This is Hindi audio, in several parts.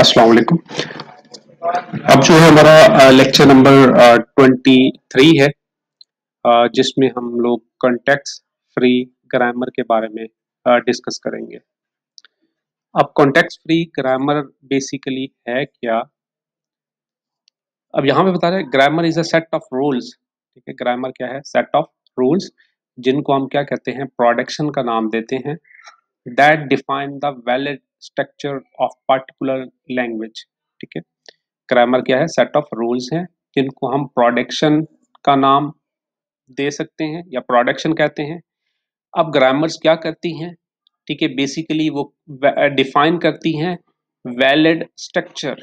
अस्सलाम वालेकुम। अब जो है हमारा लेक्चर नंबर 23 है, जिसमें हम लोग कॉन्टेक्स्ट फ्री ग्रामर के बारे में डिस्कस करेंगे। अब कॉन्टेक्स्ट फ्री ग्रामर बेसिकली है क्या? अब यहाँ पे बता रहे हैं grammar is a set of rules. ठीक है, ग्रामर क्या है? सेट ऑफ रूल्स, जिनको हम क्या कहते हैं? प्रोडक्शन का नाम देते हैं। That define the valid structure of particular language. ठीक है, ग्रामर क्या है? सेट ऑफ रूल्स हैं जिनको हम प्रोडक्शन का नाम दे सकते हैं या प्रोडक्शन कहते हैं। अब ग्रामर्स क्या करती हैं? ठीक है, बेसिकली वो डिफाइन करती हैं वैलिड स्ट्रक्चर।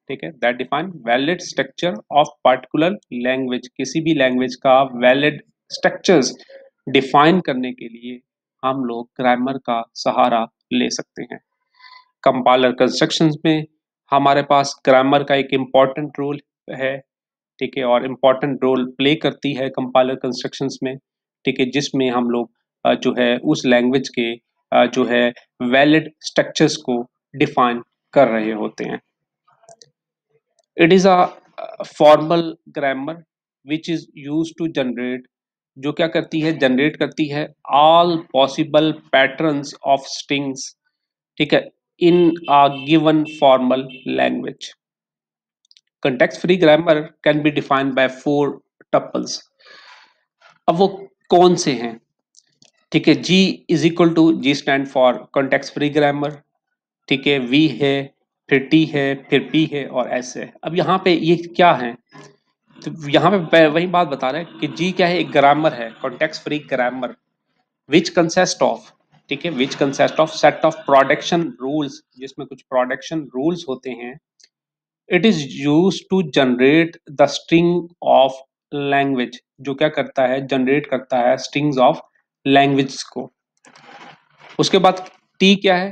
ठीक है, that define valid structure of particular language. किसी भी लैंग्वेज का वैलिड स्ट्रक्चर्स डिफाइन करने के लिए हम लोग ग्रामर का सहारा ले सकते हैं। कंपाइलर कंस्ट्रक्शंस में हमारे पास ग्रामर का एक इम्पॉर्टेंट रोल है। ठीक है, और इम्पॉर्टेंट रोल प्ले करती है कंपाइलर कंस्ट्रक्शंस में। ठीक है, जिसमें हम लोग जो है उस लैंग्वेज के जो है वैलिड स्ट्रक्चर्स को डिफाइन कर रहे होते हैं। It is a formal grammar which is use to generate, जो क्या करती है? जनरेट करती है all possible patterns of strings. ठीक है, in a given formal language. context free grammar can be defined by 4 tuples। अब वो कौन से हैं? ठीक है, G is equal to G stand for context free grammar। ठीक है, V है, फिर T है, फिर P है और S है। अब यहाँ पे ये क्या है? तो यहाँ पे वही बात बता रहे हैं कि G क्या है? एक ग्रामर है, context free grammar which consist of, ठीक है, which consist of set of production rules, जिसमें कुछ प्रोडक्शन रूल्स होते हैं। It is use to generate the string of language, जो क्या करता है? जनरेट करता है स्ट्रिंग्स ऑफ लैंग्वेज को। उसके बाद टी क्या है?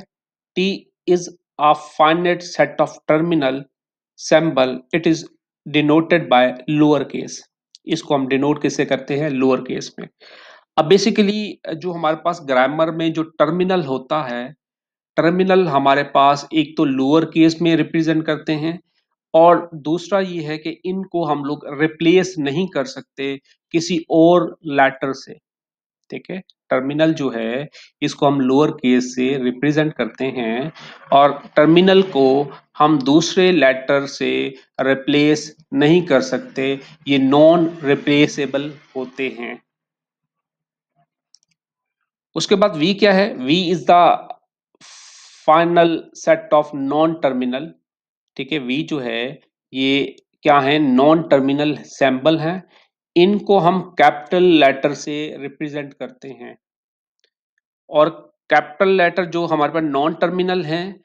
T is a finite set of terminal symbol. It is denoted by lower case. इसको हम डिनोट किससे करते हैं? लोअर केस में। अब बेसिकली जो हमारे पास ग्रामर में जो टर्मिनल होता है, टर्मिनल हमारे पास एक तो लोअर केस में रिप्रेजेंट करते हैं, और दूसरा ये है कि इनको हम लोग रिप्लेस नहीं कर सकते किसी और लेटर से। ठीक है, टर्मिनल जो है इसको हम लोअर केस से रिप्रेजेंट करते हैं, और टर्मिनल को हम दूसरे लेटर से रिप्लेस नहीं कर सकते। ये नॉन रिप्लेसेबल होते हैं। उसके बाद वी क्या है? V is the final set of non terminal. ठीक है, वी जो है ये क्या है? नॉन टर्मिनल सिंबल है। इनको हम कैपिटल लेटर से रिप्रेजेंट करते हैं, और कैपिटल लेटर जो हमारे पास नॉन टर्मिनल हैं,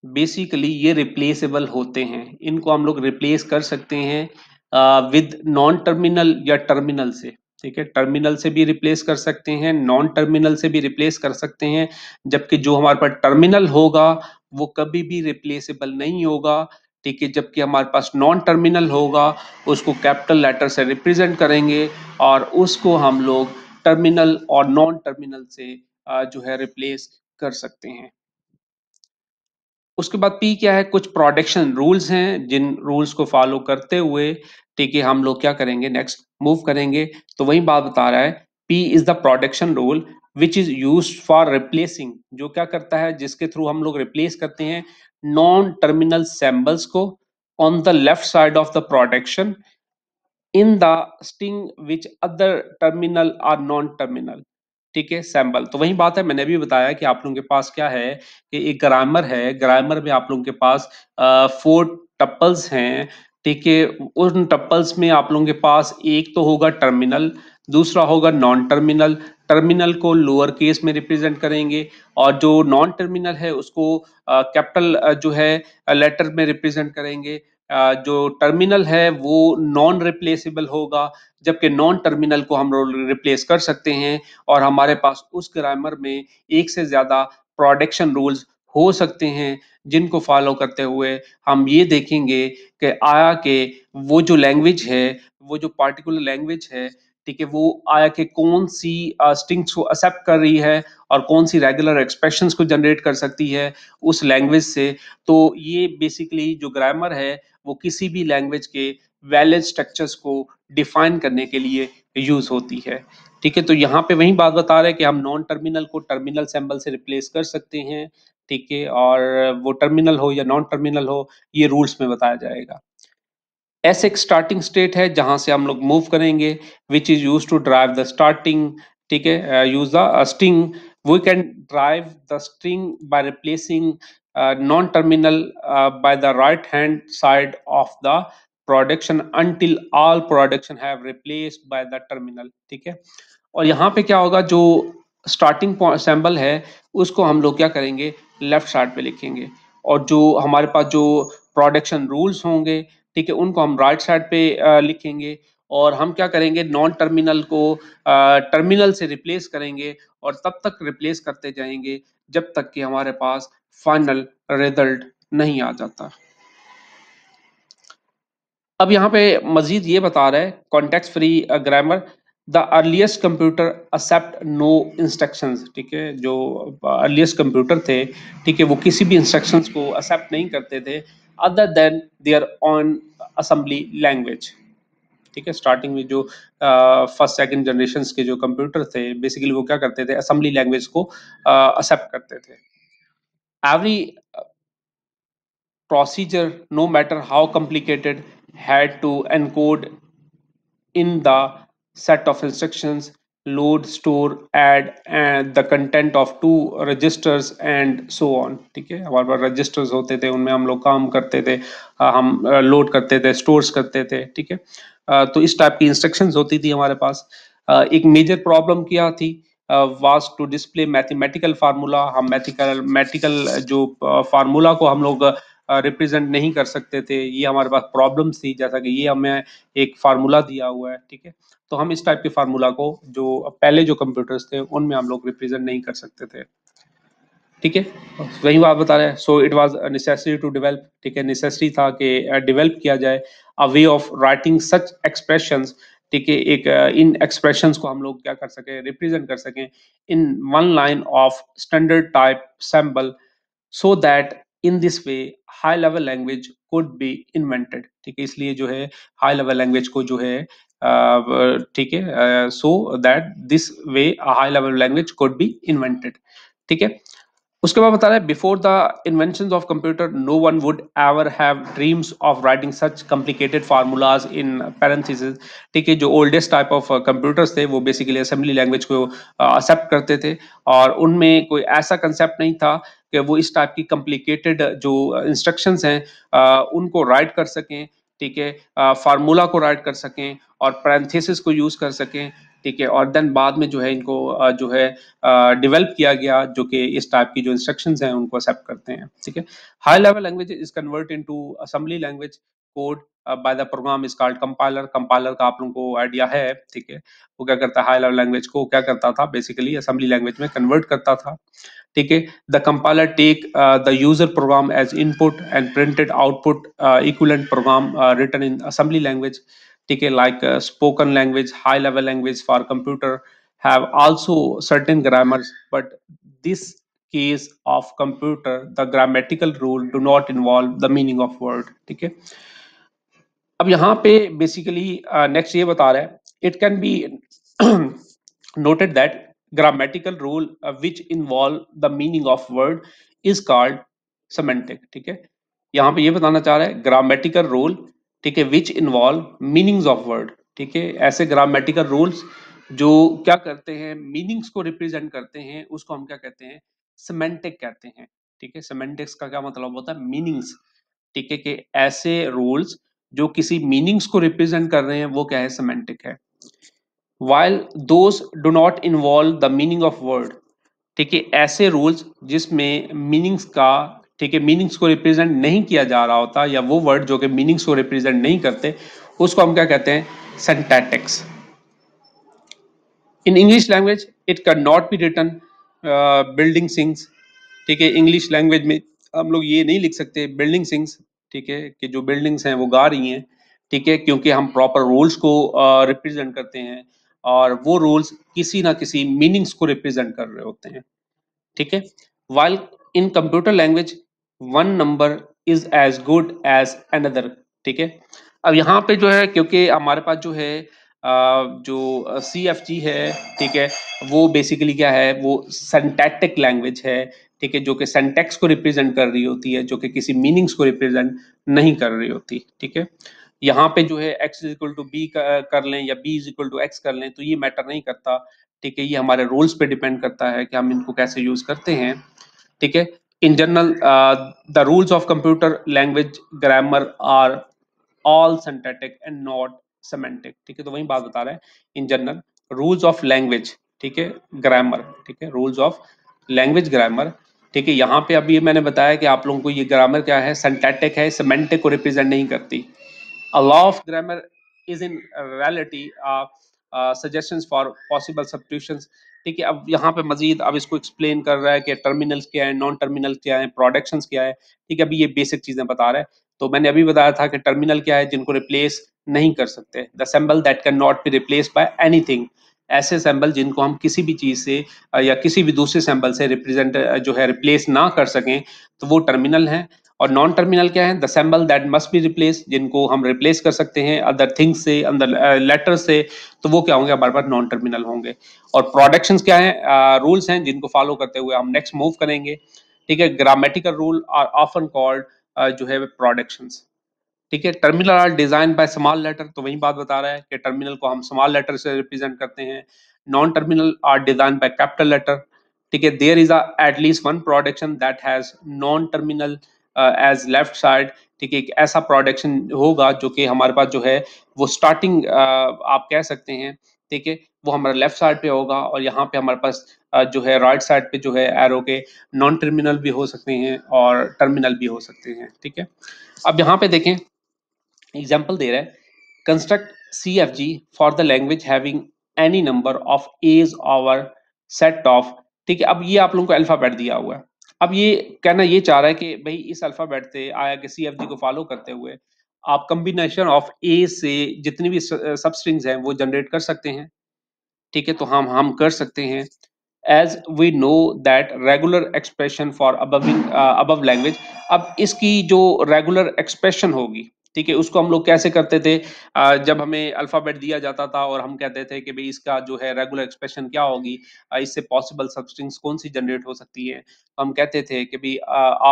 बेसिकली ये रिप्लेसेबल होते हैं। इनको हम लोग रिप्लेस कर सकते हैं विद नॉन टर्मिनल या टर्मिनल से। ठीक है, टर्मिनल से भी रिप्लेस कर सकते हैं, नॉन टर्मिनल से भी रिप्लेस कर सकते हैं। जबकि जो हमारे पास टर्मिनल होगा वो कभी भी रिप्लेसेबल नहीं होगा। ठीक है, जबकि हमारे पास नॉन टर्मिनल होगा उसको कैपिटल लेटर से रिप्रेजेंट करेंगे, और उसको हम लोग टर्मिनल और नॉन टर्मिनल से जो है रिप्लेस कर सकते हैं। उसके बाद पी क्या है? कुछ प्रोडक्शन रूल्स हैं, जिन रूल्स को फॉलो करते हुए ठीक है हम लोग क्या करेंगे? नेक्स्ट मूव करेंगे। तो वही बात बता रहा है, P is the production rule which is use for replacing, जो क्या करता है? जिसके थ्रू हम लोग रिप्लेस करते हैं नॉन टर्मिनल सिंबल्स को on the left side of the production in the string which other terminal are non terminal. ठीक है, सैंपल। तो वही बात है, मैंने भी बताया कि आप लोगों के पास क्या है कि एक ग्रामर है। ग्रामर में आप लोगों के पास 4 टपल्स हैं। ठीक है, उन टपल्स में आप लोगों के पास एक तो होगा टर्मिनल, दूसरा होगा नॉन टर्मिनल। टर्मिनल को लोअर केस में रिप्रेजेंट करेंगे, और जो नॉन टर्मिनल है उसको कैपिटल जो है लेटर में रिप्रेजेंट करेंगे। जो टर्मिनल है वो नॉन रिप्लेसेबल होगा, जबकि नॉन टर्मिनल को हम रिप्लेस कर सकते हैं। और हमारे पास उस ग्रामर में एक से ज्यादा प्रोडक्शन रूल्स हो सकते हैं, जिनको फॉलो करते हुए हम ये देखेंगे कि आया कि वो जो लैंग्वेज है, वो जो पार्टिकुलर लैंग्वेज है, ठीक है, वो आया कि कौन सी स्ट्रिंग्स को एक्सेप्ट कर रही है और कौन सी रेगुलर एक्सप्रेशंस को जनरेट कर सकती है उस लैंग्वेज से। तो ये बेसिकली जो ग्रामर है वो किसी भी लैंग्वेज के वैलिड स्ट्रक्चर्स को डिफाइन करने के लिए यूज होती है। ठीक है, तो यहाँ पे वही बात बता रहे हैं कि हम नॉन टर्मिनल को टर्मिनल सिंबल से रिप्लेस कर सकते हैं। ठीक है, और वो टर्मिनल हो या नॉन टर्मिनल हो, ये रूल्स में बताया जाएगा। एस एक स्टार्टिंग स्टेट है जहां से हम लोग मूव करेंगे, which is use to drive the starting. ठीक है, use the string, we can drive the string by replacing non terminal by the right hand side of the production until all production have replaced by the terminal। ठीक है, और यहाँ पे क्या होगा, जो स्टार्टिंग सैम्बल है उसको हम लोग क्या करेंगे, लेफ्ट साइड पे लिखेंगे, और जो हमारे पास जो प्रोडक्शन रूल्स होंगे, ठीक है, उनको हम राइट साइड पे लिखेंगे। और हम क्या करेंगे, नॉन टर्मिनल को टर्मिनल से रिप्लेस करेंगे, और तब तक रिप्लेस करते जाएंगे जब तक कि हमारे पास फाइनल रिजल्ट नहीं आ जाता। अब यहाँ पे मजीद ये बता रहा है, context free grammar, the earliest computer accept no instructions. ठीक है, जो अर्लीस्ट कंप्यूटर थे, ठीक है, वो किसी भी इंस्ट्रक्शंस को एक्सेप्ट नहीं करते थे other than there on assembly language. ठीक है, स्टार्टिंग में जो फर्स्ट सेकंड जनरेशन के जो कंप्यूटर थे, बेसिकली वो क्या करते थे, असेंबली लैंग्वेज को एक्सेप्ट करते थे। Every procedure, no matter how complicated, had to encode in the set of instructions, load, store, add, and the content of two registers and so on। ठीक है, हमारे पास रजिस्टर्स होते थे, उनमें हम लोग काम करते थे, हम लोड करते थे, स्टोर्स करते थे। ठीक है, तो इस टाइप की इंस्ट्रक्शंस होती थी हमारे पास। एक मेजर प्रॉब्लम क्या थी, was to display mathematical formula. हम मैथमेटिकल जो फार्मूला को हम लोग रिप्रेजेंट नहीं कर सकते थे, ये हमारे पास प्रॉब्लम्स थी। जैसा कि ये हमें एक फार्मूला दिया हुआ है, ठीक है, तो हम इस टाइप के फार्मूला को जो पहले जो कंप्यूटर्स थे उनमें हम लोग रिप्रेजेंट नहीं कर सकते थे। ठीक है, वही बात बता रहे हैं। So it was necessary to develop. ठीक है, नेसेसरी था कि डेवलप किया जाए a way of writing such expressions. ठीक है, एक इन एक्सप्रेशंस को हम लोग क्या कर सके, रिप्रेजेंट कर सकें in one line of standard type symbol, so that in this way high level language could be invented। ठीक है, इसलिए जो है हाई लेवल लैंग्वेज को जो है ठीक है, so that this way high level language could be invented। ठीक है, उसके बाद बता रहे हैं, before the invention of computer no one would ever have dreams of writing such complicated formulas in parenthesis. ठीक है, जो ओल्डेस्ट टाइप ऑफ कंप्यूटर्स थे वो बेसिकली असेंबली लैंग्वेज को एक्सेप्ट करते थे, और उनमें कोई ऐसा कंसेप्ट नहीं था कि वो इस टाइप की कॉम्प्लिकेटेड जो इंस्ट्रक्शंस हैं उनको राइट कर सकें। ठीक है, फार्मूला को राइट कर सकें और पैरेंथेसिस को यूज कर सकें। ठीक है, और देन बाद में जो है इनको जो है डेवलप किया गया, जो कि इस टाइप की जो इंस्ट्रक्शंस हैं उनको एक्सेप्ट करते हैं। ठीक है, high level language is convert into assembly language code by the program is called compiler. Compiler का आप लोगों को आइडिया है। ठीक है, वो क्या करता है, हाई लेवल लैंग्वेज को क्या करता था, बेसिकली असेंबली लैंग्वेज में कन्वर्ट करता था। ठीक है, the compiler take the user program as input and printed output equivalent program written in assembly language. ठीक है, like spoken language, high level language for computer have also certain grammars, but this case of computer the grammatical rule do not involve the meaning of word। ठीक है, अब यहाँ पे बेसिकली नेक्स्ट ये बता रहा है, it can B noted that grammatical rule which involve the meaning of word is called semantic। ठीक है, यहाँ पे ये बताना चाह रहा है grammatical rule, ठीक है, which involve meanings of word। ठीक है, ऐसे grammatical rules जो क्या करते हैं, मीनिंग्स को रिप्रेजेंट करते हैं, उसको हम क्या कहते हैं, सेमेंटिक कहते हैं। ठीक है, सेमेंटिक्स का क्या मतलब होता है, मीनिंग्स। ठीक है, कि ऐसे रूल्स जो किसी मीनिंग्स को रिप्रेजेंट कर रहे हैं वो क्या है, सेमेंटिक है। while those do not involve the meaning of word। ठीक है, ऐसे रूल्स जिसमें मीनिंग्स का, ठीक है, मीनिंग्स को रिप्रेजेंट नहीं किया जा रहा होता, या वो वर्ड जो कि मीनिंग्स को रिप्रेजेंट नहीं करते, उसको हम क्या कहते हैं, syntactics. In English language it can not be written building things. ठीक है, इंग्लिश लैंग्वेज में हम लोग ये नहीं लिख सकते बिल्डिंग सिंग्स। ठीक है, कि जो बिल्डिंग्स हैं वो गा रही हैं। ठीक है, क्योंकि हम प्रॉपर रूल्स को रिप्रेजेंट करते हैं। और वो रूल्स किसी ना किसी मीनिंग्स को रिप्रेजेंट कर रहे होते हैं, ठीक है। While in computer language one number is as good as another, ठीक है। अब यहाँ पे जो है, क्योंकि हमारे पास जो है जो CFG है, ठीक है, वो बेसिकली क्या है, वो सिंटैक्टिक लैंग्वेज है, ठीक है, जो कि सिंटैक्स को रिप्रेजेंट कर रही होती है, जो कि किसी मीनिंग्स को रिप्रेजेंट नहीं कर रही होती, ठीक है। यहाँ पे जो है x is equal to B कर लें या b is equal to x कर लें, तो ये मैटर नहीं करता, ठीक है। ये हमारे रूल्स पे डिपेंड करता है कि हम इनको कैसे यूज करते हैं, ठीक है। In general the rules of computer language grammar are all synthetic and not semantic, ठीक है। तो वही बात बता रहा है, in general rules of language, ठीक है, ग्रामर, ठीक है, रूल्स ऑफ लैंग्वेज ग्रामर, ठीक है। यहाँ पे अभी मैंने बताया कि आप लोगों को ये ग्रामर क्या है, सिंथेटिक है, सेमेंटिक को रिप्रेजेंट नहीं करती। A law of grammar is in reality suggestions for possible substitutions, ठीक है। अब यहाँ पे मजीद अब इसको एक्सप्लेन कर रहा है कि टर्मिनल्स क्या है, नॉन टर्मिनल क्या है, प्रोडक्शंस क्या है, ठीक है। अभी ये बेसिक चीजें बता रहा है। तो मैंने अभी बताया था कि टर्मिनल क्या है, जिनको रिप्लेस नहीं कर सकते, the symbol that can not be replace by anything, ऐसे सिंबल जिनको हम किसी भी चीज से या किसी भी दूसरे सिंबल से रिप्रेजेंट जो है रिप्लेस ना कर सकें, तो वो टर्मिनल है। और नॉन टर्मिनल क्या है, the symbol that must be replace, जिनको हम रिप्लेस कर सकते हैं अदर थिंग्स से, अंदर लेटर से, तो वो क्या होंगे, हमारे पास नॉन टर्मिनल होंगे। और प्रोडक्शंस क्या है, रूल्स हैं जिनको फॉलो करते हुए हम नेक्स्ट मूव करेंगे, ठीक है। Grammatical rule are often called जो है प्रोडक्शंस, ठीक है। Terminal are design by small letter, तो वही बात बता रहा है कि टर्मिनल को हम स्मॉल लेटर से रिप्रेजेंट करते हैं। Non terminal are design by capital letter, ठीक है। There is at least one production that has non terminal as left side, ठीक है। एक ऐसा प्रोडक्शन होगा जो कि हमारे पास जो है वो स्टार्टिंग आप कह सकते हैं, ठीक है, वो हमारा लेफ्ट साइड पे होगा, और यहाँ पे हमारे पास जो है राइट साइड पे जो है एरो के नॉन टर्मिनल भी हो सकते हैं और टर्मिनल भी हो सकते हैं, ठीक है। अब यहाँ पे देखें, एग्जाम्पल दे रहा है, construct CFG for the language having any number of a's और सेट ऑफ, ठीक है। अब ये आप लोगों को अल्फाबेट दिया हुआ है। अब ये कहना ये चाह रहा है कि भाई इस अल्फाबेट से आया कि CFG को फॉलो करते हुए आप कम्बिनेशन ऑफ ए से जितनी भी सब स्ट्रिंग्स हैं वो जनरेट कर सकते हैं, ठीक है। तो हम कर सकते हैं। As we know that regular expression for above language, अब इसकी जो रेगुलर एक्सप्रेशन होगी, ठीक है, उसको हम लोग कैसे करते थे, जब हमें अल्फाबेट दिया जाता था और हम कहते थे कि भाई इसका जो है रेगुलर एक्सप्रेशन क्या होगी, इससे पॉसिबल सबस्ट्रिंग्स कौन सी जनरेट हो सकती है, हम कहते थे कि भाई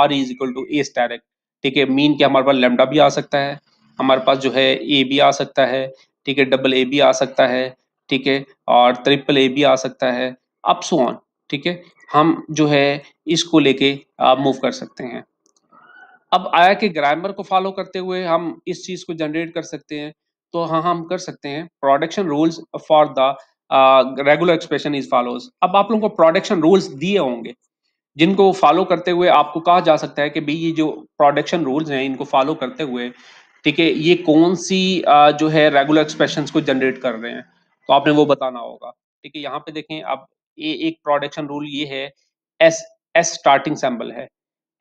R is equal to a static, ठीक है। मीन के हमारे पास लेमडा भी आ सकता है, हमारे पास जो है ए भी आ सकता है, ठीक है, डबल ए भी आ सकता है, ठीक है, और ट्रिपल ए भी आ सकता है, अप सो ऑन, ठीक है। हम जो है इसको लेके मूव कर सकते हैं। अब आया कि ग्रामर को फॉलो करते हुए हम इस चीज को जनरेट कर सकते हैं, तो हाँ हम कर सकते हैं। Production rules for the regular expression is follows. अब आप लोगों को प्रोडक्शन रूल्स दिए होंगे जिनको फॉलो करते हुए आपको कहा जा सकता है कि भाई ये जो प्रोडक्शन रूल्स हैं इनको फॉलो करते हुए, ठीक है, ये कौन सी जो है रेगुलर एक्सप्रेशंस को जनरेट कर रहे हैं, तो आपने वो बताना होगा, ठीक है। यहाँ पे देखें, अब ये एक प्रोडक्शन रूल ये है, एस एस स्टार्टिंग सिंबल है,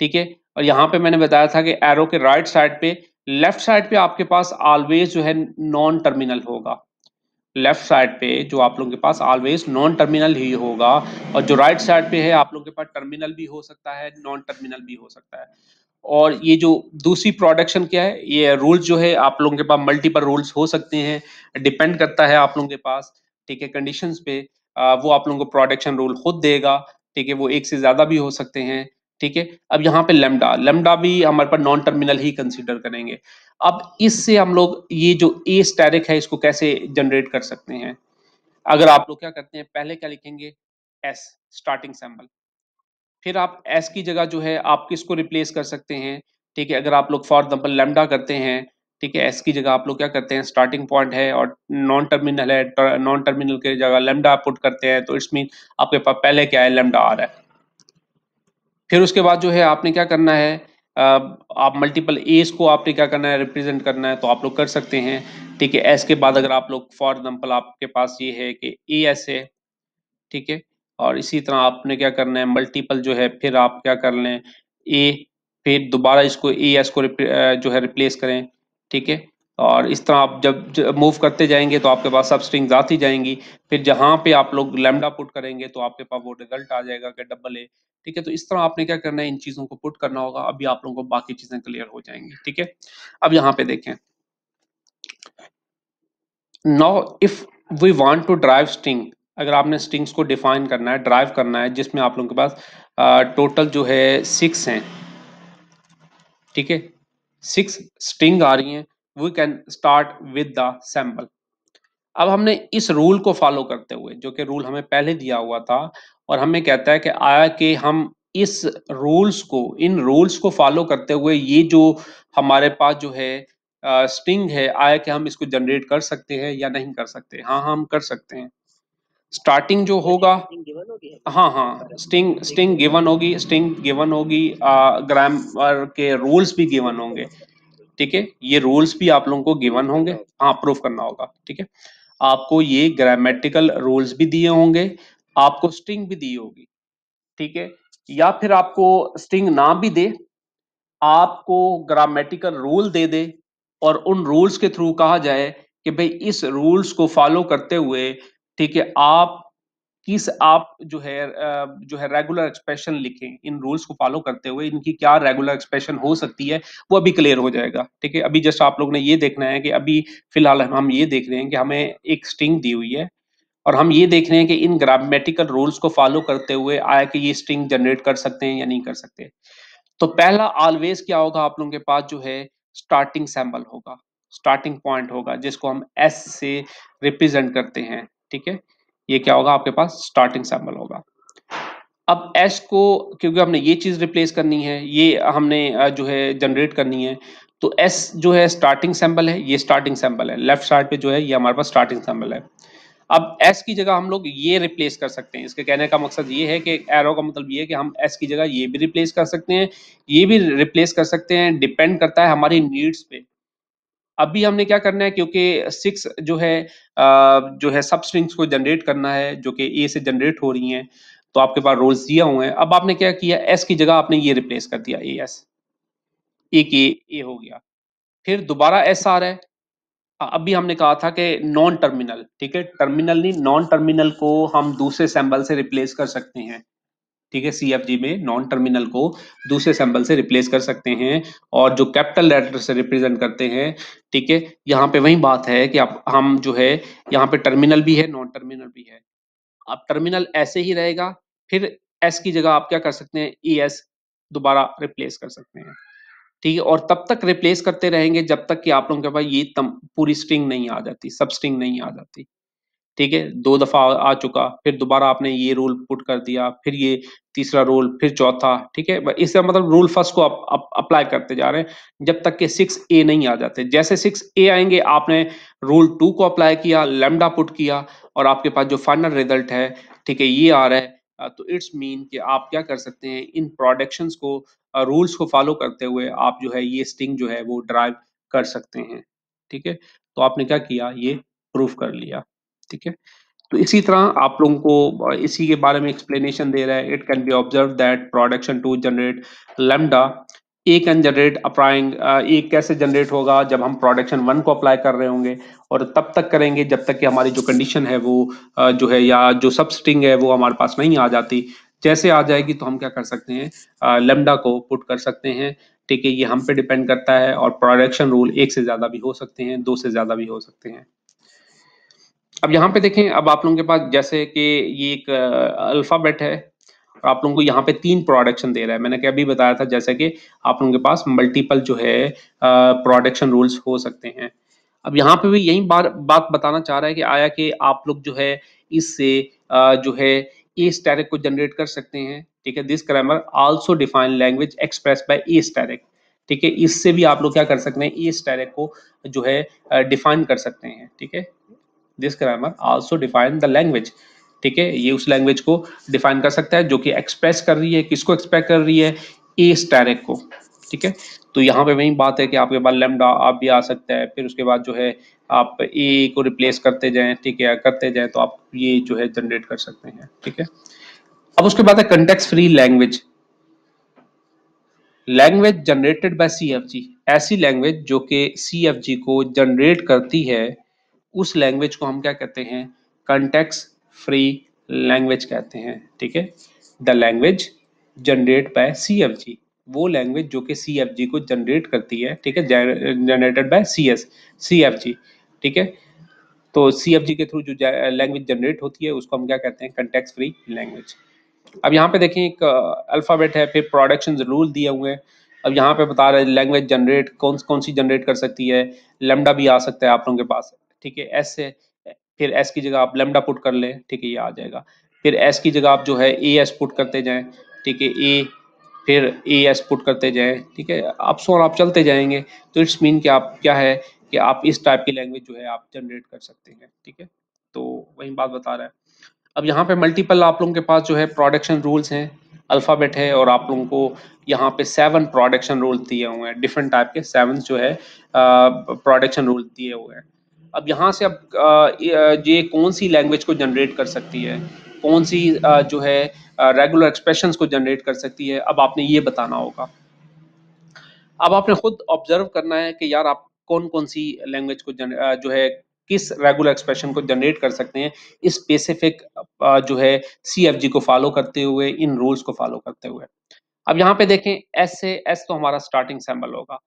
ठीक है। और यहाँ पे मैंने बताया था कि एरो के राइट साइड पे, लेफ्ट साइड पे आपके पास ऑलवेज जो है नॉन टर्मिनल होगा, लेफ्ट साइड पे जो आप लोगों के पास ऑलवेज नॉन टर्मिनल ही होगा, और जो राइट साइड पे है आप लोगों के पास टर्मिनल भी हो सकता है, नॉन टर्मिनल भी हो सकता है। और ये जो दूसरी प्रोडक्शन क्या है, ये रूल्स जो है आप लोगों के पास मल्टीपल रूल्स हो सकते हैं, डिपेंड करता है आप लोगों के पास, ठीक है, कंडीशंस पे। वो आप लोगों को प्रोडक्शन रूल खुद देगा, ठीक है, वो एक से ज्यादा भी हो सकते हैं, ठीक है। अब यहाँ पे लेमडा लेमडा भी हमारे पास नॉन टर्मिनल ही कंसीडर करेंगे। अब इससे हम लोग ये जो ए स्टैटिक है इसको कैसे जनरेट कर सकते हैं, अगर आप लोग क्या करते हैं, पहले क्या लिखेंगे, एस स्टार्टिंग सिंबल, फिर आप एस की जगह जो है आप किसको रिप्लेस कर सकते हैं, ठीक है। अगर आप लोग फॉर एग्जाम्पल लेमडा करते हैं, ठीक है, एस की जगह आप लोग क्या करते हैं, स्टार्टिंग पॉइंट है और नॉन टर्मिनल है, नॉन टर्मिनल की जगह लेमडा पुट करते हैं, तो इट्स मीन आपके पास पहले क्या है, लेमडा आ रहा है। फिर उसके बाद जो है आपने क्या करना है, आप मल्टीपल एज को आपने क्या करना है, रिप्रेजेंट करना है, तो आप लोग कर सकते हैं, ठीक है। एस के बाद अगर आप लोग फॉर एग्जाम्पल आपके पास ये है कि ए एस है, ठीक है, और इसी तरह आपने क्या करना है, मल्टीपल जो है फिर आप क्या कर लें, ए, फिर दोबारा इसको ए एस को जो है रिप्लेस करें, ठीक है, और इस तरह आप जब मूव करते जाएंगे तो आपके पास सब स्ट्रिंग्स आती जाएंगी, फिर जहां पे आप लोग लैम्डा पुट करेंगे तो आपके पास वो रिजल्ट आ जाएगा कि डबल ए। ठीक है, तो इस तरह आपने क्या करना है, इन चीजों को पुट करना होगा। अभी आप लोगों को बाकी चीजें क्लियर हो जाएंगी। ठीक है, अब यहाँ पे देखें, now if we want to drive string, अगर आपने स्ट्रिंग्स को डिफाइन करना है, ड्राइव करना है, जिसमें आप लोगों के पास टोटल जो है 6 हैं। ठीक है, 6 स्ट्रिंग आ रही हैं, we can start with the sample. अब हमने इस रूल को फॉलो करते हुए, जो कि रूल हमें पहले दिया हुआ था, और हमें कहता है कि आया कि हम इस रूल्स को, इन रूल्स को फॉलो करते हुए ये जो हमारे पास जो है स्ट्रिंग है, आया कि हम इसको जनरेट कर सकते हैं या नहीं कर सकते। हाँ, हम कर सकते हैं। स्टार्टिंग जो होगा, हाँ हाँ, स्ट्रिंग स्ट्रिंग गिवन होगी, स्ट्रिंग गिवन होगी, ग्रामर के रूल्स भी गिवन होंगे। ठीक है, ये रूल्स भी आप लोगों को गिवन होंगे, हाँ, प्रूफ करना होगा। ठीक है, आपको ये ग्रामेटिकल रूल्स भी दिए होंगे, आपको स्ट्रिंग भी दी होगी। ठीक है, या फिर आपको स्ट्रिंग ना भी दे, आपको ग्रामेटिकल रूल दे दे, और उन रूल्स के थ्रू कहा जाए कि भाई इस रूल्स को फॉलो करते हुए, ठीक है, आप जो है रेगुलर एक्सप्रेशन लिखें, इन रूल्स को फॉलो करते हुए इनकी क्या रेगुलर एक्सप्रेशन हो सकती है, वो अभी क्लियर हो जाएगा। ठीक है, अभी जस्ट आप लोग ने ये देखना है कि अभी फिलहाल हम ये देख रहे हैं कि हमें एक स्ट्रिंग दी हुई है, और हम ये देख रहे हैं कि इन ग्रामेटिकल रूल्स को फॉलो करते हुए आया कि ये स्ट्रिंग जनरेट कर सकते हैं या नहीं कर सकते। तो पहला ऑलवेज क्या होगा, आप लोगों के पास जो है स्टार्टिंग सैंबल होगा, स्टार्टिंग पॉइंट होगा, जिसको हम एस से रिप्रेजेंट करते हैं। ठीक है, ये क्या होगा, आपके पास स्टार्टिंग सैंबल होगा। अब एस को, क्योंकि हमने ये चीज रिप्लेस करनी है, ये हमने जो है जनरेट करनी है, तो एस जो है स्टार्टिंग सैंबल है, ये स्टार्टिंग सैंबल है, लेफ्ट साइड पे जो है ये हमारे पास स्टार्टिंग सैंबल है। अब एस की जगह हम लोग ये रिप्लेस कर सकते हैं। इसके कहने का मकसद ये है कि एरो का मतलब ये है कि हम एस की जगह ये भी रिप्लेस कर सकते हैं, ये भी रिप्लेस कर सकते हैं, डिपेंड करता है हमारी नीड्स पे। अभी हमने क्या करना है, क्योंकि 6 जो है सब स्ट्रिंग्स को जनरेट करना है, जो कि ए से जनरेट हो रही हैं, तो आपके पास रोल्स दिए हुए हैं। अब आपने क्या किया, एस की जगह आपने ये रिप्लेस कर दिया, ए एस, एक ए हो गया, फिर दोबारा एस आ रहा है। अभी हमने कहा था कि नॉन टर्मिनल, ठीक है, टर्मिनल नहीं, नॉन टर्मिनल को हम दूसरे सिंबल से रिप्लेस कर सकते हैं। ठीक है, सीएफजी में नॉन टर्मिनल को दूसरे सिंबल से रिप्लेस कर सकते हैं, और जो कैपिटल लेटर से रिप्रेजेंट करते हैं। ठीक है, यहाँ पे वही बात है कि आप हम जो है यहाँ पे टर्मिनल भी है, नॉन टर्मिनल भी है। अब टर्मिनल ऐसे ही रहेगा, फिर एस की जगह आप क्या कर सकते हैं, ई एस दोबारा रिप्लेस कर सकते हैं। ठीक है, और तब तक रिप्लेस करते रहेंगे जब तक कि आप लोगों के पास ये पूरी स्ट्रिंग नहीं आ जाती, सब स्ट्रिंग नहीं आ जाती। ठीक है, 2 दफा आ चुका, फिर दोबारा आपने ये रूल पुट कर दिया, फिर ये तीसरा रूल, फिर चौथा। ठीक है, इसका मतलब रूल फर्स्ट को आप अप्लाई करते जा रहे हैं जब तक कि 6 ए नहीं आ जाते। जैसे 6 ए आएंगे, आपने रूल 2 को अप्लाई किया, लैम्डा पुट किया, और आपके पास जो फाइनल रिजल्ट है, ठीक है, ये आ रहा है। तो इट्स मीन कि आप क्या कर सकते हैं, इन प्रोडक्शंस को, रूल्स को फॉलो करते हुए आप जो है ये स्ट्रिंग जो है वो ड्राइव कर सकते हैं। ठीक है, तो आपने क्या किया, ये प्रूफ कर लिया। ठीक है, तो इसी तरह आप लोगों को इसी के बारे में एक्सप्लेनेशन दे रहा है। It can be observe that production to generate lambda, A can generate applying, A कैसे जनरेट होगा, जब हम प्रोडक्शन 1 को अप्लाई कर रहे होंगे, और तब तक करेंगे जब तक कि हमारी जो कंडीशन है वो जो है, या जो सब स्ट्रिंग है वो हमारे पास नहीं आ जाती। जैसे आ जाएगी तो हम क्या कर सकते हैं, लैम्डा को पुट कर सकते हैं। ठीक है, ये हम पे डिपेंड करता है, और प्रोडक्शन रूल एक से ज्यादा भी हो सकते हैं, 2 से ज्यादा भी हो सकते हैं। अब यहाँ पे देखें, अब आप लोगों के पास जैसे कि ये एक अल्फाबेट है, और आप लोगों को यहाँ पे 3 प्रोडक्शन दे रहा है। मैंने क्या अभी बताया था, जैसे कि आप लोगों के पास मल्टीपल जो है प्रोडक्शन रूल्स हो सकते हैं। अब यहाँ पे भी यही बात बताना चाह रहा है कि आया कि आप लोग जो है इससे जो है ए स्टैटिक को जनरेट कर सकते हैं। ठीक है, this grammar also define language express by A static. ठीक है, इससे भी आप लोग क्या कर सकते हैं, ए स्टैटिक को जो है डिफाइन कर सकते हैं। ठीक है, this grammar also define the language. ठीक है, ये उस लैंग्वेज को डिफाइन कर सकता है जो कि एक्सप्रेस कर रही है, किसको एक्सप्रेस कर रही है, ए स्टैटिक को। ठीक है, तो यहाँ पे वही बात है कि आपके पास लैम्डा आप भी आ सकता है, फिर उसके बाद जो है आप ए को रिप्लेस करते जाएं, ठीक है, करते जाएं, तो आप ये जो है जनरेट कर सकते हैं। ठीक है, अब उसके बाद है context free language, language generated by CFG ऐसी लैंग्वेज जो कि CFG को जनरेट करती है, उस लैंग्वेज को हम क्या कहते हैं? कंटेक्स्ट फ्री लैंग्वेज कहते हैं। ठीक है, the language generate by CFG, वो लैंग्वेज जो कि CFG को जनरेट करती है। ठीक है, जनरेटेड बाय CFG। ठीक है, तो CFG के थ्रू जो लैंग्वेज जनरेट होती है उसको हम क्या कहते हैं? Context free language. अब यहाँ पे देखें एक अल्फ़ाबेट है, फिर प्रोडक्शन रूल दिए हुए हैं। अब यहाँ पे बता रहे हैं लैंग्वेज जनरेट कौन कौन सी जनरेट कर सकती है। लैम्डा भी आ सकता है आप लोगों के पास। ठीक है, एस से, फिर एस की जगह आप लैम्डा पुट कर लें। ठीक है, ये आ जाएगा। फिर एस की जगह आप जो है AS पुट करते जाएं। ठीक है, ए, फिर AS पुट करते जाएं। ठीक है, आप सो आप चलते जाएंगे। तो इट्स मीन कि आप क्या है कि आप इस टाइप की लैंग्वेज जो है आप जनरेट कर सकते हैं। ठीक है, तो वही बात बता रहा है। अब यहाँ पे मल्टीपल आप लोगों के पास जो है प्रोडक्शन रूल्स हैं, अल्फ़ाबेट है, और आप लोगों को यहाँ पे 7 प्रोडक्शन रूल दिए हुए हैं, डिफरेंट टाइप के 7 जो है प्रोडक्शन रूल दिए हुए हैं। अब यहाँ से अब ये कौन सी लैंग्वेज को जनरेट कर सकती है, कौन सी जो है रेगुलर एक्सप्रेशंस को जनरेट कर सकती है, अब आपने ये बताना होगा। अब आपने खुद ऑब्जर्व करना है कि यार आप कौन कौन सी लैंग्वेज को जो है किस रेगुलर एक्सप्रेशन को जनरेट कर सकते हैं, इस स्पेसिफिक जो है CFG को फॉलो करते हुए, इन रूल्स को फॉलो करते हुए। अब यहाँ पे देखें, एस से, एस तो हमारा स्टार्टिंग सिंबल होगा।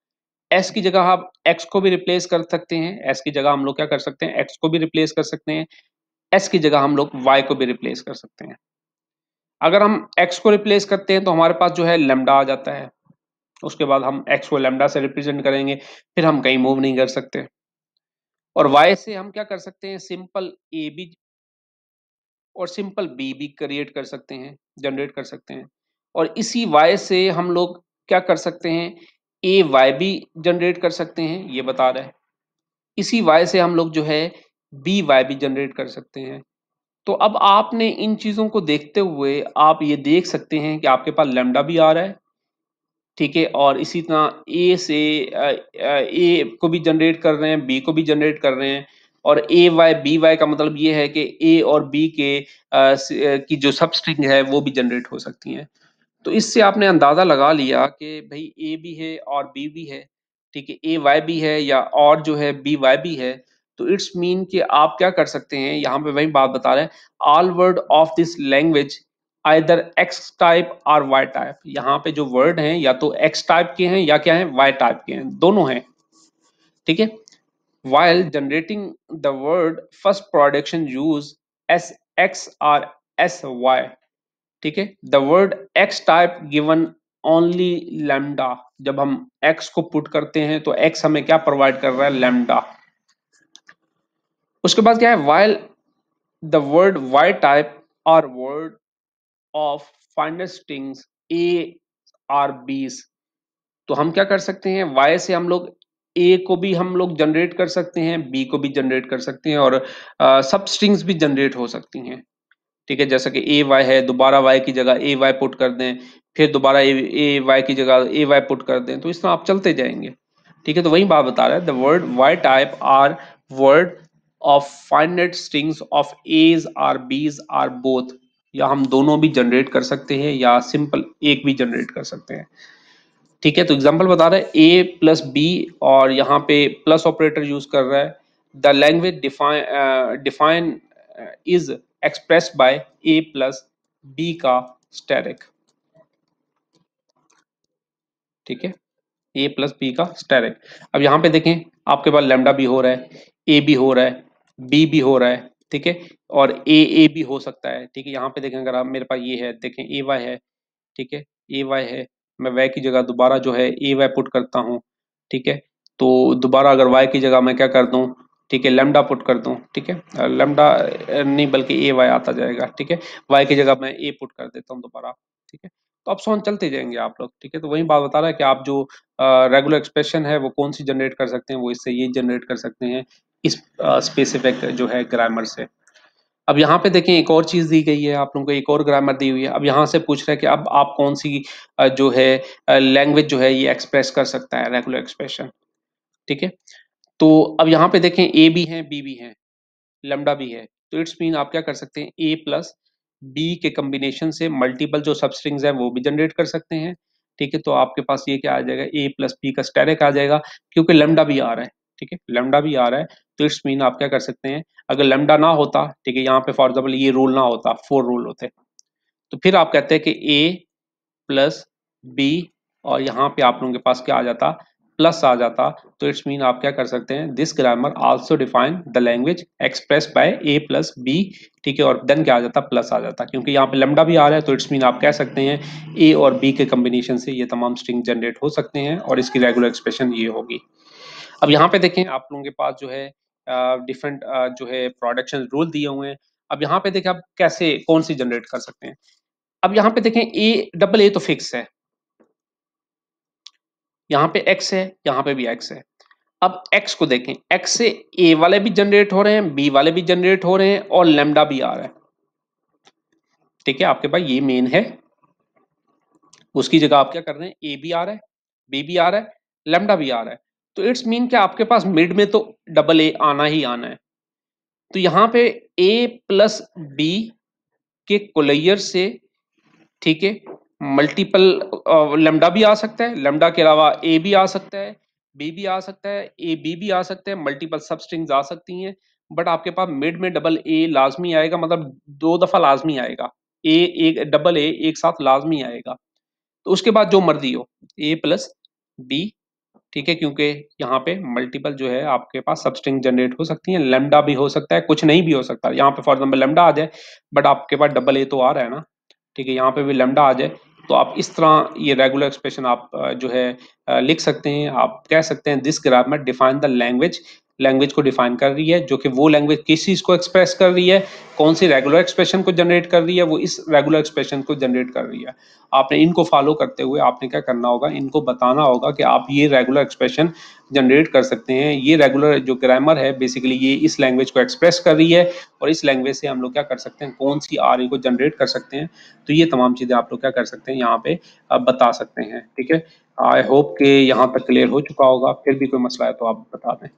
एस की जगह आप एक्स को भी रिप्लेस कर सकते हैं। एस की जगह हम लोग क्या कर सकते हैं? एक्स को भी रिप्लेस कर सकते हैं। एस की जगह हम लोग वाई को भी रिप्लेस कर सकते हैं। अगर हम एक्स को रिप्लेस करते हैं तो हमारे पास जो है लेमडा आ जाता है। उसके बाद हम एक्स को लेमडा से रिप्रेजेंट करेंगे, फिर हम कहीं मूव नहीं कर सकते। और वाई से हम क्या कर सकते हैं? सिंपल ए बी और सिंपल बी भी क्रिएट कर सकते हैं, जनरेट कर सकते हैं। और इसी वाई से हम लोग क्या कर सकते हैं? ए वाई भी जनरेट कर सकते हैं, ये बता रहा है। इसी वाई से हम लोग जो है बी वाई भी जनरेट कर सकते हैं। तो अब आपने इन चीजों को देखते हुए आप ये देख सकते हैं कि आपके पास लेमडा भी आ रहा है। ठीक है, और इसी तरह ए से ए को भी जनरेट कर रहे हैं, बी को भी जनरेट कर रहे हैं। और ए वाई बी वाई का मतलब ये है कि ए और बी के की जो सब स्ट्रिंग है वो भी जनरेट हो सकती हैं। तो इससे आपने अंदाजा लगा लिया कि भाई ए भी है और बी भी है। ठीक है, ए वाई भी है या और जो है बी वाई भी है। तो इट्स मीन कि आप क्या कर सकते हैं, यहाँ पे वही बात बता रहे हैं, all word of this language either x type और वाई टाइप। यहाँ पे जो वर्ड हैं या तो एक्स टाइप के हैं या क्या है, वाई टाइप के हैं, दोनों हैं। ठीक है, while generating the word first production use as x or sy। ठीक है, the word x type given only lambda. जब हम x को पुट करते हैं तो x हमें क्या प्रोवाइड कर रहा है? लैम्डा। उसके बाद क्या है? while the word y type or word of final strings a or b's। तो हम क्या कर सकते हैं? y से हम लोग a को भी हम लोग जनरेट कर सकते हैं, b को भी जनरेट कर सकते हैं, और सब स्ट्रिंग्स भी जनरेट हो सकती हैं। ठीक है, जैसा कि ए वाई है, दोबारा वाई की जगह ए वाई पुट कर दें, फिर दोबारा ए वाई की जगह ए वाई पुट कर दें, तो इस तरह आप चलते जाएंगे। ठीक है, तो वही बात बता रहा है, the word y type are word of finite strings of a's or b's or both. या हम दोनों भी जनरेट कर सकते हैं या सिंपल एक भी जनरेट कर सकते हैं। ठीक है, तो एग्जांपल बता रहा है ए प्लस बी, और यहाँ पे प्लस ऑपरेटर यूज कर रहा है। The language define is expressed by a plus b का स्टैटिक। ठीक है, ए प्लस बी का स्टैटिक। अब यहाँ पे देखें, आपके पास लैम्डा भी हो रहा है, ए भी हो रहा है, बी भी हो रहा है। ठीक है, और ए भी हो सकता है। ठीक है, यहाँ पे देखें, अगर आप मेरे पास ये है, देखें ए वाई है। ठीक है, ए वाई है, मैं वाई की जगह दोबारा जो है ए वाई पुट करता हूँ। ठीक है, तो दोबारा अगर वाई की जगह मैं क्या कर दूँ? ठीक है, लैम्डा पुट कर दूँ। ठीक है, लैम्डा नहीं बल्कि ए वाई आता जाएगा। ठीक है, वाई की जगह मैं ए पुट कर देता हूँ दोबारा। ठीक है, तो अब सोन चलते जाएंगे आप लोग। ठीक है, तो वही बात बता रहा है कि आप जो रेगुलर एक्सप्रेशन है वो कौन सी जनरेट कर सकते हैं, वो इससे ये जनरेट कर सकते हैं, इस स्पेसिफिक जो है ग्रामर से। अब यहाँ पे देखें, एक और चीज दी गई है आप लोगों को, एक और ग्रामर दी हुई है। अब यहाँ से पूछ रहा है कि अब आप कौन सी जो है लैंग्वेज जो है ये एक्सप्रेस कर सकता है रेगुलर एक्सप्रेशन। ठीक है, तो अब यहाँ पे देखें, ए भी है, बी भी है, लैम्डा भी है। तो इट्स मीन आप क्या कर सकते हैं? ए प्लस बी के कॉम्बिनेशन से मल्टीपल जो सब स्ट्रिंग्स हैं वो भी जनरेट कर सकते हैं। ठीक है, तो आपके पास ये क्या आ जाएगा, a प्लस बी का स्टेरिक आ जाएगा, क्योंकि लेमडा भी आ रहा है। ठीक है, लेमडा भी आ रहा है, तो इट्स मीन आप क्या कर सकते हैं, अगर लेमडा ना होता, ठीक है, यहाँ पे फॉर एग्जाम्पल ये रूल ना होता, 4 रूल होते, तो फिर आप कहते हैं कि a प्लस बी, और यहाँ पे आप लोगों के पास क्या आ जाता, प्लस आ जाता, तो इट्स मीन आप क्या कर सकते हैं, this grammar also define the language express by a plus b. ठीक है, और देन क्या आ जाता, प्लस आ जाता, क्योंकि यहाँ पे लेमडा भी आ रहा है, तो इट्स मीन आप कह सकते हैं ए और बी के कम्बिनेशन से ये तमाम स्ट्रिंग जनरेट हो सकते हैं, और इसकी रेगुलर एक्सप्रेशन ये होगी। अब यहाँ पे देखें आप लोगों के पास जो है डिफरेंट जो है प्रोडक्शन रूल दिए हुए हैं। अब यहाँ पे देखें आप कैसे कौन सी जनरेट कर सकते हैं। अब यहाँ पे देखें ए डबल ए तो फिक्स है, यहाँ पे x है, यहाँ पे भी x है। अब x को देखें, x से a वाले भी जनरेट हो रहे हैं, b वाले भी जनरेट हो रहे हैं, और लेमडा भी आ रहा है। ठीक है, आपके पास ये मेन है, उसकी जगह आप क्या कर रहे हैं, a भी आ रहा है, b भी आ रहा है, लेमडा भी आ रहा है, तो इट्स मीन कि आपके पास मिड में तो डबल ए आना ही आना है। तो यहाँ पे a प्लस बी के कोलेयर से, ठीक है, मल्टीपल लेमडा भी आ सकता है, लेमडा के अलावा ए भी आ सकता है, बी भी आ सकता है, ए बी भी आ सकते हैं, मल्टीपल सब स्ट्रिंग्स आ सकती हैं, बट आपके पास मिड में डबल ए लाजमी आएगा, मतलब 2 दफा लाजमी आएगा, ए एक डबल ए एक साथ लाजमी आएगा। तो उसके बाद जो मर्जी हो, ए प्लस बी, ठीक है, क्योंकि यहाँ पे मल्टीपल जो है आपके पास सब स्ट्रिंग जनरेट हो सकती हैं, लेमडा भी हो सकता है, कुछ नहीं भी हो सकता, यहाँ पे फॉर एग्जाम्पल लेमडा आ जाए, बट आपके पास डबल ए तो आ रहा है ना, ठीक है, यहाँ पे भी लेमडा आ जाए, तो आप इस तरह ये रेगुलर एक्सप्रेशन आप जो है लिख सकते हैं। आप कह सकते हैं this grammar define the language, language को डिफाइन कर रही है, जो कि वो लैंग्वेज किस चीज को एक्सप्रेस कर रही है, कौन सी रेगुलर एक्सप्रेशन को जनरेट कर रही है, वो इस रेगुलर एक्सप्रेशन को जनरेट कर रही है। आपने इनको फॉलो करते हुए आपने क्या करना होगा, इनको बताना होगा कि आप ये रेगुलर एक्सप्रेशन जनरेट कर सकते हैं। ये रेगुलर जो ग्रामर है बेसिकली ये इस लैंग्वेज को एक्सप्रेस कर रही है, और इस लैंग्वेज से हम लोग क्या कर सकते हैं, कौन सी आर को जनरेट कर सकते हैं। तो ये तमाम चीज़ें आप लोग क्या कर सकते हैं, यहाँ पे बता सकते हैं। ठीक है, आई होप कि यहाँ तक क्लियर हो चुका होगा, फिर भी कोई मसला है तो आप बता दें।